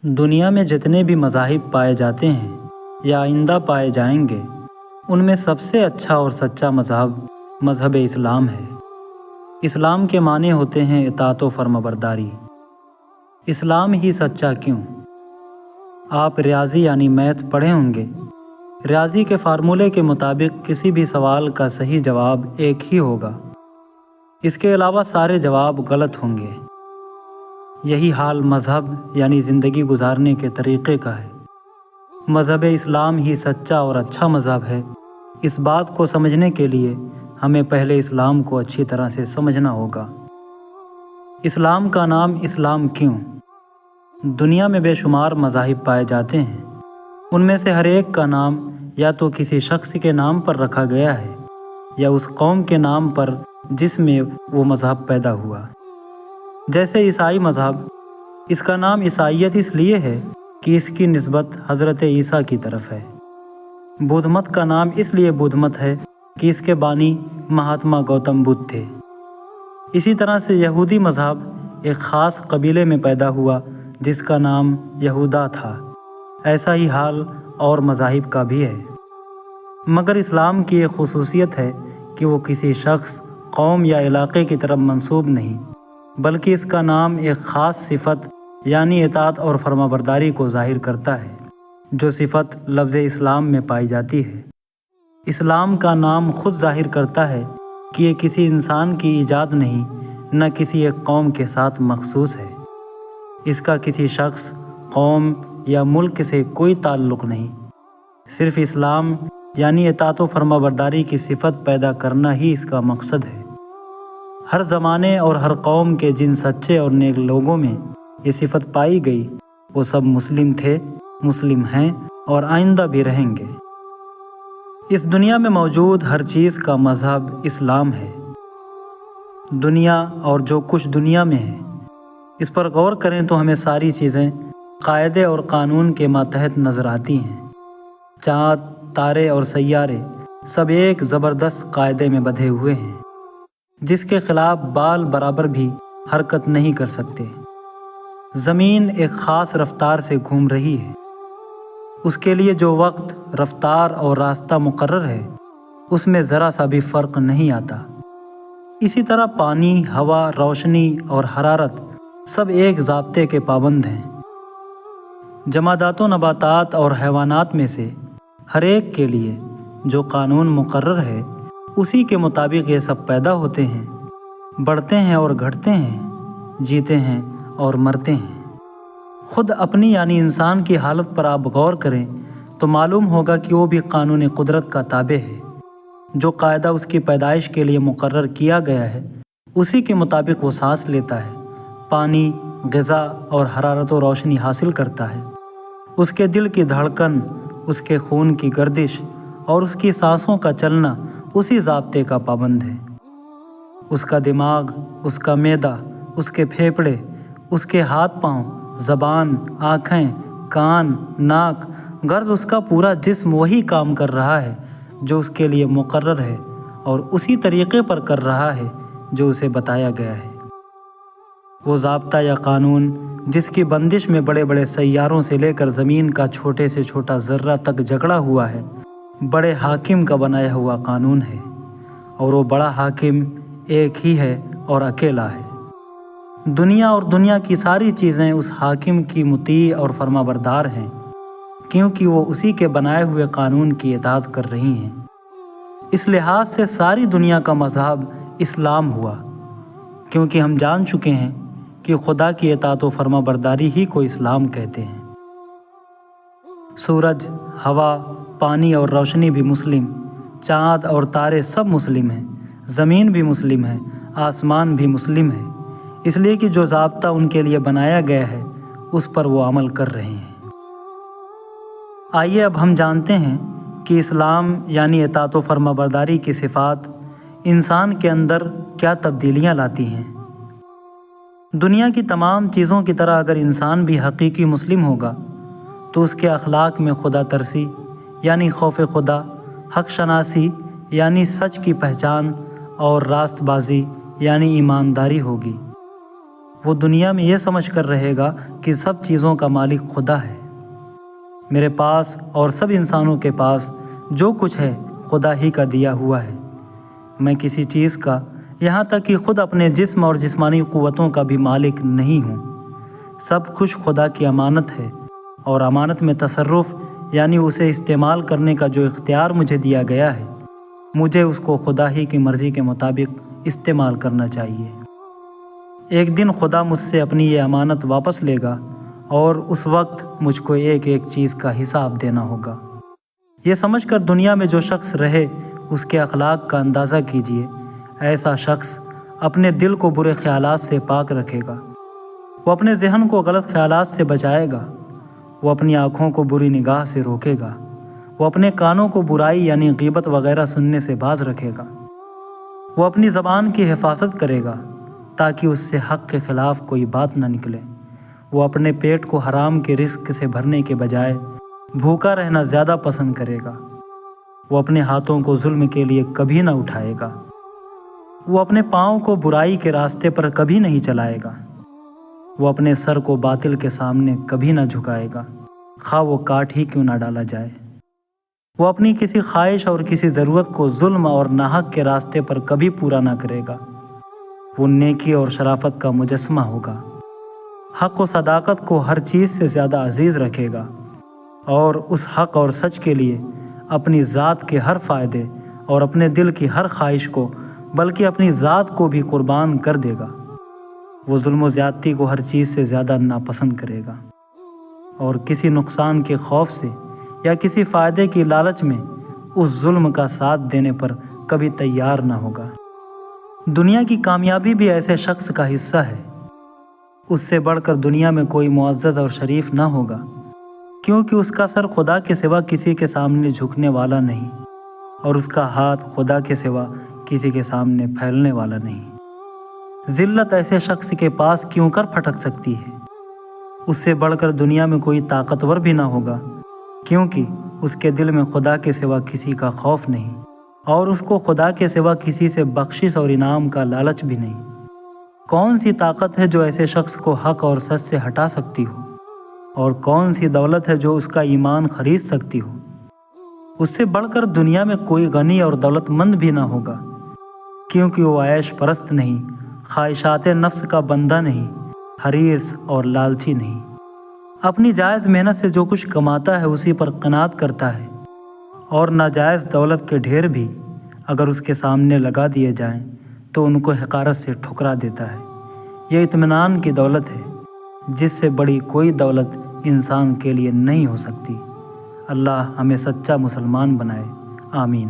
دنیا میں جتنے بھی مذاہب پائے جاتے ہیں یا آئندہ پائے جائیں گے، ان میں سب سے اچھا اور سچا مذہب اسلام ہے۔ اسلام کے معنی ہوتے ہیں اطاعت و فرمانبرداری۔ اسلام ہی سچا کیوں؟ آپ ریاضی یعنی میتھ پڑھے ہوں گے۔ ریاضی کے فارمولے کے مطابق کسی بھی سوال کا صحیح جواب ایک ہی ہوگا، اس کے علاوہ سارے جواب غلط ہوں گے۔ یہی حال مذہب یعنی زندگی گزارنے کے طریقے کا ہے۔ مذہب اسلام ہی سچا اور اچھا مذہب ہے۔ اس بات کو سمجھنے کے لیے ہمیں پہلے اسلام کو اچھی طرح سے سمجھنا ہوگا۔ اسلام کا نام اسلام کیوں؟ دنیا میں بے شمار مذاہب پائے جاتے ہیں، ان میں سے ہر ایک کا نام یا تو کسی شخص کے نام پر رکھا گیا ہے یا اس قوم کے نام پر جس میں وہ مذہب پیدا ہوا۔ جیسے عیسائی مذہب، اس کا نام عیسائیت اس لیے ہے کہ اس کی نسبت حضرت عیسیٰ کی طرف ہے۔ بدھ مت کا نام اس لیے بدھ مت ہے کہ اس کے بانی مہاتما گوتم بدھ تھے۔ اسی طرح سے یہودی مذہب ایک خاص قبیلے میں پیدا ہوا جس کا نام یہودا تھا۔ ایسا ہی حال اور مذاہب کا بھی ہے، مگر اسلام کی ایک خصوصیت ہے کہ وہ کسی شخص، قوم یا علاقے کی طرف منسوب نہیں، بلکہ اس کا نام ایک خاص صفت یعنی اطاعت اور فرمانبرداری کو ظاہر کرتا ہے، جو صفت لفظ اسلام میں پائی جاتی ہے۔ اسلام کا نام خود ظاہر کرتا ہے کہ یہ کسی انسان کی ایجاد نہیں، نہ کسی ایک قوم کے ساتھ مخصوص ہے۔ اس کا کسی شخص، قوم یا ملک سے کوئی تعلق نہیں، صرف اسلام یعنی اطاعت و فرمانبرداری کی صفت پیدا کرنا ہی اس کا مقصد ہے۔ ہر زمانے اور ہر قوم کے جن سچے اور نیک لوگوں میں یہ صفت پائی گئی، وہ سب مسلم تھے، مسلم ہیں اور آئندہ بھی رہیں گے۔ اس دنیا میں موجود ہر چیز کا مذہب اسلام ہے۔ دنیا اور جو کچھ دنیا میں ہے، اس پر غور کریں تو ہمیں ساری چیزیں قاعدے اور قانون کے ماتحت نظر آتی ہیں۔ چاند، تارے اور سیارے سب ایک زبردست قاعدے میں بندھے ہوئے ہیں، جس کے خلاف بال برابر بھی حرکت نہیں کر سکتے۔ زمین ایک خاص رفتار سے گھوم رہی ہے، اس کے لیے جو وقت، رفتار اور راستہ مقرر ہے، اس میں ذرا سا بھی فرق نہیں آتا۔ اسی طرح پانی، ہوا، روشنی اور حرارت سب ایک ضابطے کے پابند ہیں۔ جمادات و نباتات اور حیوانات میں سے ہر ایک کے لیے جو قانون مقرر ہے، اسی کے مطابق یہ سب پیدا ہوتے ہیں، بڑھتے ہیں اور گھٹتے ہیں، جیتے ہیں اور مرتے ہیں۔ خود اپنی یعنی انسان کی حالت پر آپ غور کریں تو معلوم ہوگا کہ وہ بھی قانون قدرت کا تابع ہے۔ جو قاعدہ اس کی پیدائش کے لیے مقرر کیا گیا ہے، اسی کے مطابق وہ سانس لیتا ہے، پانی، غذا اور حرارت و روشنی حاصل کرتا ہے۔ اس کے دل کی دھڑکن، اس کے خون کی گردش اور اس کی سانسوں کا چلنا اسی ضابطے کا پابند ہے۔ اس کا دماغ، اس کا معدہ، اس کے پھیپھڑے، اس کے ہاتھ پاؤں، زبان، آنکھیں، کان، ناک، غرض اس کا پورا جسم وہی کام کر رہا ہے جو اس کے لیے مقرر ہے، اور اسی طریقے پر کر رہا ہے جو اسے بتایا گیا ہے۔ وہ ضابطہ یا قانون جس کی بندش میں بڑے بڑے سیاروں سے لے کر زمین کا چھوٹے سے چھوٹا ذرہ تک جکڑا ہوا ہے، بڑے حاکم کا بنایا ہوا قانون ہے، اور وہ بڑا حاکم ایک ہی ہے اور اکیلا ہے۔ دنیا اور دنیا کی ساری چیزیں اس حاکم کی مطیع اور فرمانبردار ہیں، کیونکہ وہ اسی کے بنائے ہوئے قانون کی اطاعت کر رہی ہیں۔ اس لحاظ سے ساری دنیا کا مذہب اسلام ہوا، کیونکہ ہم جان چکے ہیں کہ خدا کی اطاعت و فرمانبرداری ہی کو اسلام کہتے ہیں۔ سورج، ہوا، پانی اور روشنی بھی مسلم، چاند اور تارے سب مسلم ہیں، زمین بھی مسلم ہے، آسمان بھی مسلم ہے، اس لیے کہ جو ضابطہ ان کے لیے بنایا گیا ہے اس پر وہ عمل کر رہے ہیں۔ آئیے اب ہم جانتے ہیں کہ اسلام یعنی اطاعت و فرمانبرداری کی صفات انسان کے اندر کیا تبدیلیاں لاتی ہیں۔ دنیا کی تمام چیزوں کی طرح اگر انسان بھی حقیقی مسلم ہوگا تو اس کے اخلاق میں خدا ترسی یعنی خوف خدا، حق شناسی یعنی سچ کی پہچان، اور راست بازی یعنی ایمانداری ہوگی۔ وہ دنیا میں یہ سمجھ کر رہے گا کہ سب چیزوں کا مالک خدا ہے۔ میرے پاس اور سب انسانوں کے پاس جو کچھ ہے خدا ہی کا دیا ہوا ہے۔ میں کسی چیز کا، یہاں تک کہ خود اپنے جسم اور جسمانی قوتوں کا بھی مالک نہیں ہوں۔ سب کچھ خدا کی امانت ہے، اور امانت میں تصرف یعنی اسے استعمال کرنے کا جو اختیار مجھے دیا گیا ہے، مجھے اس کو خدا ہی کی مرضی کے مطابق استعمال کرنا چاہیے۔ ایک دن خدا مجھ سے اپنی یہ امانت واپس لے گا، اور اس وقت مجھ کو ایک ایک چیز کا حساب دینا ہوگا۔ یہ سمجھ کر دنیا میں جو شخص رہے اس کے اخلاق کا اندازہ کیجیے۔ ایسا شخص اپنے دل کو برے خیالات سے پاک رکھے گا، وہ اپنے ذہن کو غلط خیالات سے بچائے گا، وہ اپنی آنکھوں کو بری نگاہ سے روکے گا، وہ اپنے کانوں کو برائی یعنی غیبت وغیرہ سننے سے باز رکھے گا، وہ اپنی زبان کی حفاظت کرے گا تاکہ اس سے حق کے خلاف کوئی بات نہ نکلے، وہ اپنے پیٹ کو حرام کے رزق سے بھرنے کے بجائے بھوکا رہنا زیادہ پسند کرے گا، وہ اپنے ہاتھوں کو ظلم کے لیے کبھی نہ اٹھائے گا، وہ اپنے پاؤں کو برائی کے راستے پر کبھی نہیں چلائے گا، وہ اپنے سر کو باطل کے سامنے کبھی نہ جھکائے گا، خواہ وہ کاٹ ہی کیوں نہ ڈالا جائے، وہ اپنی کسی خواہش اور کسی ضرورت کو ظلم اور ناحق کے راستے پر کبھی پورا نہ کرے گا، وہ نیکی اور شرافت کا مجسمہ ہوگا، حق و صداقت کو ہر چیز سے زیادہ عزیز رکھے گا، اور اس حق اور سچ کے لیے اپنی ذات کے ہر فائدے اور اپنے دل کی ہر خواہش کو بلکہ اپنی ذات کو بھی قربان کر دے گا۔ وہ ظلم و زیادتی کو ہر چیز سے زیادہ ناپسند کرے گا، اور کسی نقصان کے خوف سے یا کسی فائدے کی لالچ میں اس ظلم کا ساتھ دینے پر کبھی تیار نہ ہوگا۔ دنیا کی کامیابی بھی ایسے شخص کا حصہ ہے۔ اس سے بڑھ کر دنیا میں کوئی معزز اور شریف نہ ہوگا، کیونکہ اس کا سر خدا کے سوا کسی کے سامنے جھکنے والا نہیں، اور اس کا ہاتھ خدا کے سوا کسی کے سامنے پھیلنے والا نہیں۔ ذلت ایسے شخص کے پاس کیوں کر پھٹک سکتی ہے؟ اس سے بڑھ کر دنیا میں کوئی طاقتور بھی نہ ہوگا، کیونکہ اس کے دل میں خدا کے سوا کسی کا خوف نہیں، اور اس کو خدا کے سوا کسی سے بخشش اور انعام کا لالچ بھی نہیں۔ کون سی طاقت ہے جو ایسے شخص کو حق اور سچ سے ہٹا سکتی ہو؟ اور کون سی دولت ہے جو اس کا ایمان خرید سکتی ہو؟ اس سے بڑھ کر دنیا میں کوئی غنی اور دولت مند بھی نہ ہوگا، کیونکہ وہ عیش پرست نہیں، خواہشات نفس کا بندہ نہیں، حریص اور لالچی نہیں، اپنی جائز محنت سے جو کچھ کماتا ہے اسی پر قناعت کرتا ہے، اور ناجائز دولت کے ڈھیر بھی اگر اس کے سامنے لگا دیے جائیں تو ان کو حقارت سے ٹھکرا دیتا ہے۔ یہ اطمینان کی دولت ہے جس سے بڑی کوئی دولت انسان کے لیے نہیں ہو سکتی۔ اللہ ہمیں سچا مسلمان بنائے، آمین۔